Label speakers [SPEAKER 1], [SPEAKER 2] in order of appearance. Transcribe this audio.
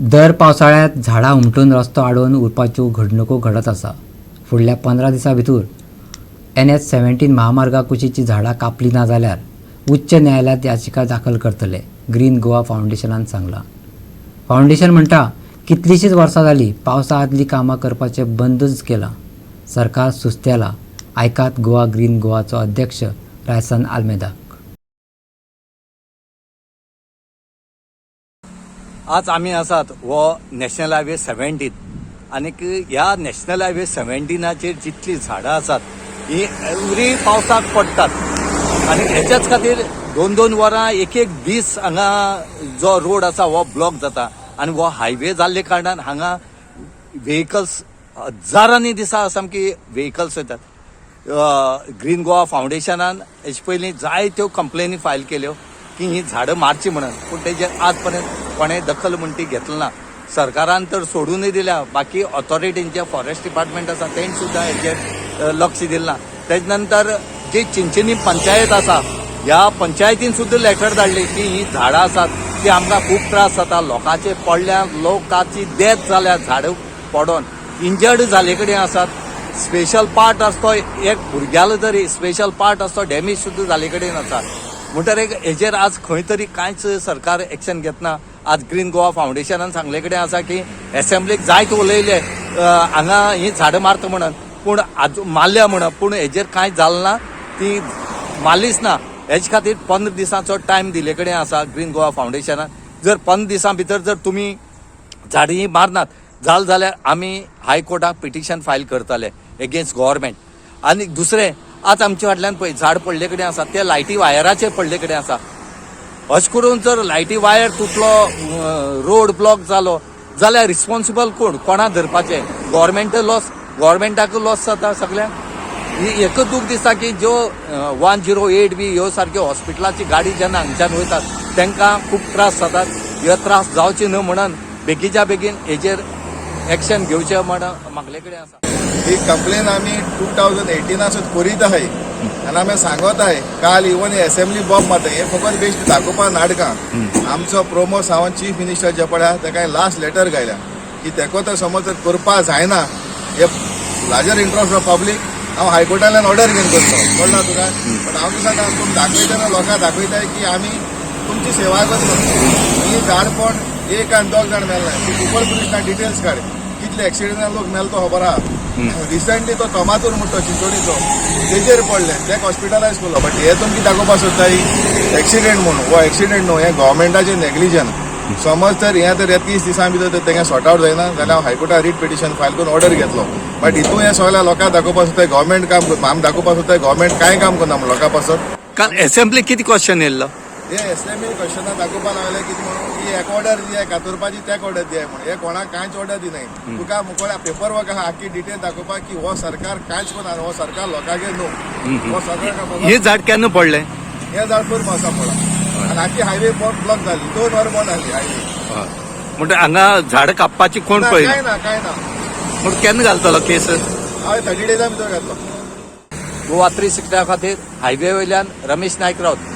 [SPEAKER 1] दर पावसाळ्यात झाडां उमटून रस्तो आडोवन उरपाच्यो घडणुको घडत आसा. फुडल्या 15 दिसां भितर NH-17 महामार्गा कुशीची झाडां कापली ना जाल्यार उच्च न्यायालयात याचिका दाखल करतले, ग्रीन गोवा फावंडेशनान सांगलां. फावंडेशन म्हणटा कितलींशींच वर्सां जालीं पावसा आदली कामां करपाचें बंदच केलां. सरकार सुस्तेला. आयकात गोवा ग्रीन गोवाचो अध्यक्ष रायसन आल्मेदा.
[SPEAKER 2] आज आमी आसात हो नॅशनल हायवे 17 आनीक ह्या नॅशनल हायवे 17चेर जितली झाडां आसात ही एवरी पावसाक पडटात आनी हेच्याच खातीर 2-2 वरां एक दीस हांगा जो रोड आसा हो ब्लॉक जाता आनी हो हायवे जाल्ले कारणान हांगा व्हेकल्स हजारांनी दिसा सामकी व्हेकल्स वयतात. ग्रीन गोवा फावंडेशनान हेचे पयलीं जायत्यो कंप्लेनी फायल केल्यो की ही झाडां मारची म्हणून, पूण तेजेर आज पर्यंत कोणें दखल म्हण ती घेतली ना. सरकारान तर सोडूनय दिल्या, बाकी ऑथॉरिटींचे फॉरेस्ट डिपार्टमेंट आसा तेंच सुद्दां हेचेर लक्ष दिलें ना. तेजे नंतर जी चिंचिनी पंचायत आसा ह्या पंचायतीन सुद्दां लेटर धाडली की ही झाडां आसात ती आमकां खूब त्रास जाता, लोकांचे पडल्या, लोकांची डेथ जाल्या झाडां पडोन, इंजर्ड जाले कडेन आसात. स्पेशल पार्ट आसा तो एक भुरग्यालो तरी स्पेशल पार्ट आसा तो डॅमेज सुद्दां जाले कडेन आसा. म्हणटकीर हेजेर आज खंय तरी कांयच सरकार एक्शन घेतना. आज ग्रीन गोवा फावंडेशनान सांगले कडेन आसा की एसेंब्लीक जायत उलयले हांगा ही झाडां मारता म्हणून, पूण मारल्या म्हणून, पूण हेजेर कांय जालें ना, ती मारलीच ना. हेजे खातीर 15 दिसांचो टायम दिले कडेन आसा ग्रीन गोवा फावंडेशनान. जर 15 दिसां भितर जर तुमी झाडां ही मारनात जाल्यार आमी हायकोर्टाक पिटिशन फायल करतले एगेन्स्ट गव्हर्मेंट. आनी दुसरें, आज आमचे फाटल्यान पळय झाड पडले कडेन आसा ते लायटी वायराचेर पडले कडेन आसा. अशें करून जर लायटी वायर तुटलो, रोड ब्लॉक जालो जाल्यार रिस्पॉन्सिबल कोण, कोणा धरपाचें? गव्हर्मेंटाक लॉस जाता सगळ्यांक. ही एकच दूख दिसता की ज्यो 108 बी ह्यो सारक्यो हॉस्पिटलाची गाडी जेन्ना हांगच्यान वयतात तांकां खूब त्रास जातात. ह्यो त्रास जावचे न्हय म्हणून बेगीच्या बेगीन हेजेर एक्शन घेवचें म्हणून म्हागले कडेन आसा.
[SPEAKER 3] ही कंप्लेन आम्ही 2018 करीत आहे आणि आम्ही सांगत आहे. काल इवन असेंब्ली बॉम्ब मारता हे फकत बेश्ट दाखोवपा नाटकां. आमचो प्रमोद सावंत चीफ मिनिस्टर जे पळय ताका लास्ट लेटर घायला की तेको तर समज जर करपा जायना हे लार्जर इंट्रस्ट ऑफ पब्लीक हांव हायकोर्टांतल्यान ऑर्डर घेवन करता. कळना तुका? पण हांव तुका तुमकां दाखयतना लोकांक दाखयताय की आमी तुमची सेवा करता. ही झाडपण 1 आनी 2 जाण मेलना. सुपर पुलिसांक डिटेल्स काड कितले एक्सिडेंटान लोक मेलो तो खबर आहा. रिसंटली तो तोमातूर म्हणतो चिंचोडीचो तेजेर पडले, तेका हॉस्पिटलायज केलो. बट हे तुमकी दाखोवपा सोदताय एक्सिडेंट म्हणून. हो एक्सिडेंट न्हू, हे गव्हर्मेंटाचें नेग्लिजन. समज तर हे तर 30 दिसां भितर तर तेंगे सॉर्ट आउट जायना जाल्यार हांव हायकोर्टाक रीट पिटिशन फायल करून ऑर्डर घेतलो. बट हितून हे सगळ्या लोकांक दाखोवपा सोदताय गव्हर्मेंट काम करता. आमी दाखोवपा सोदताय गव्हर्मेंट कांय काम करना म्हणून लोकां पासत.
[SPEAKER 2] काल एसेंब्लीक कितें क्वेश्चन येयल्लो?
[SPEAKER 3] हे एसेंब्ली क्वेश्चनां दाखोवपा लागले कितें म्हणून की एक ऑर्डर दियाय कातरपाची त्याक ऑर्डर दियाय म्हणून. हे कोणाक कांयच ऑर्डर दिनाय. तुका मुकोळ्या पेपर वर्क आहा आख्खी डिटेल दाखोवपा की हो सरकार कांयच करना, हो सरकार लोकांगेर न्हू. हो सरकार
[SPEAKER 2] हे झाड केन्ना पडलें?
[SPEAKER 3] हे झाड पयर पावसा पडला आनी आख्खी हायवे ब्लॉक जाली. 2 वर बंद जाली हायवे.
[SPEAKER 2] म्हणजे हांगा झाड कापपाची कोण पळयना?
[SPEAKER 3] काय ना.
[SPEAKER 2] म्हणून केन्ना घालतलो केस?
[SPEAKER 3] हांवें 30 डेजा भितर घातलो.
[SPEAKER 2] गोवा 360 खातीर हायवे वयल्यान रमेश नायक रावत.